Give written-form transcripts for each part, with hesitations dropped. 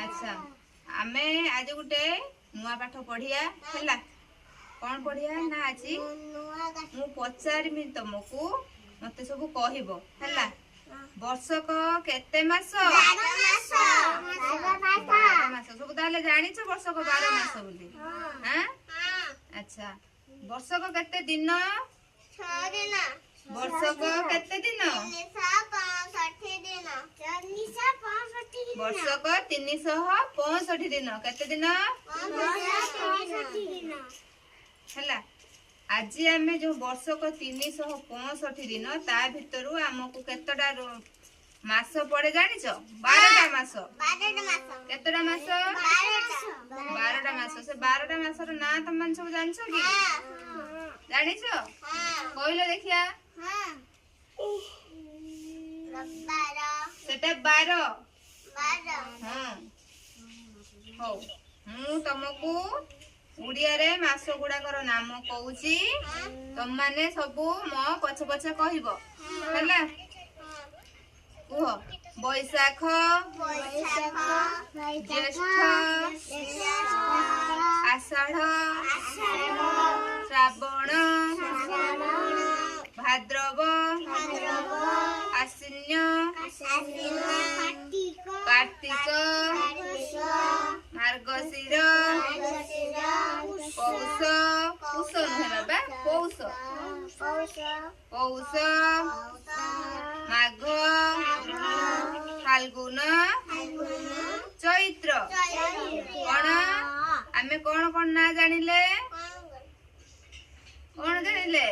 अच्छा आमे आज गोटे नुआ पाठ पढ़िया है कौन पढ़िया ना आज मु पचारमी तुमको मते सब कहब है वर्षक केते मास सब ताले जानिछ वर्षक 12 मास बोली हां अच्छा वर्षक केते दिन 6 दिन वर्षक केते दिन 365 दिन वर्षक 365 दिन केते दिन हैला आज आमे जो वर्षक 365 दिन ता भितरु हमकु केतडा मास पड़े जानिछ 12टा मास केतडा मास 12टा मास से 12टा मास रो ना तुम मन सब जानिछ कि जानिछ कहले देखिया सेटा 12 हां हो मु तुमको उड़िया रे मास गुड़ाकर नाम कहूची तुम माने सबू मो पछ पछ कहब है कुह बैशाख ज्येष्ठ आषाढ़ श्रावण भाद्रव आश्विन कार्तिक मार्गशीर पौष पुष नुहे बाबा पौष माघ फाल्गुन चैत्र कौन आमे कौन कौन ना जानिले कौन जानिले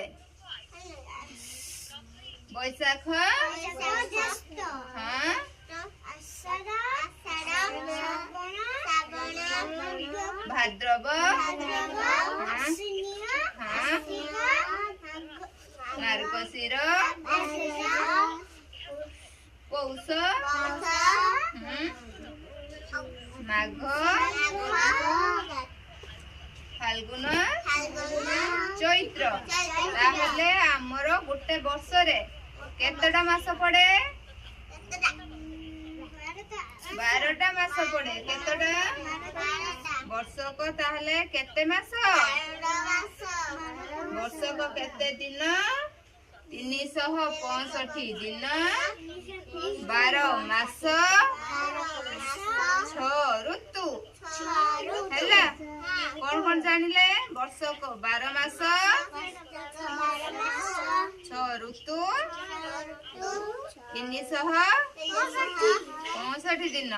बैशाख हाँ भाद्रव मार्गशीर पौष माघ फाल्गुन चैत्र ताहले हमर गोटे वर्ष रे केतटा मास पड़े 12टा मास पड़े केतटा वर्षक ताहले केते मास वर्षक केते दिन 365 दिन 12 मास 6 ऋतु हैला कौन कौन जानिले वर्षक 12 मास 6 ऋतु 365 दिन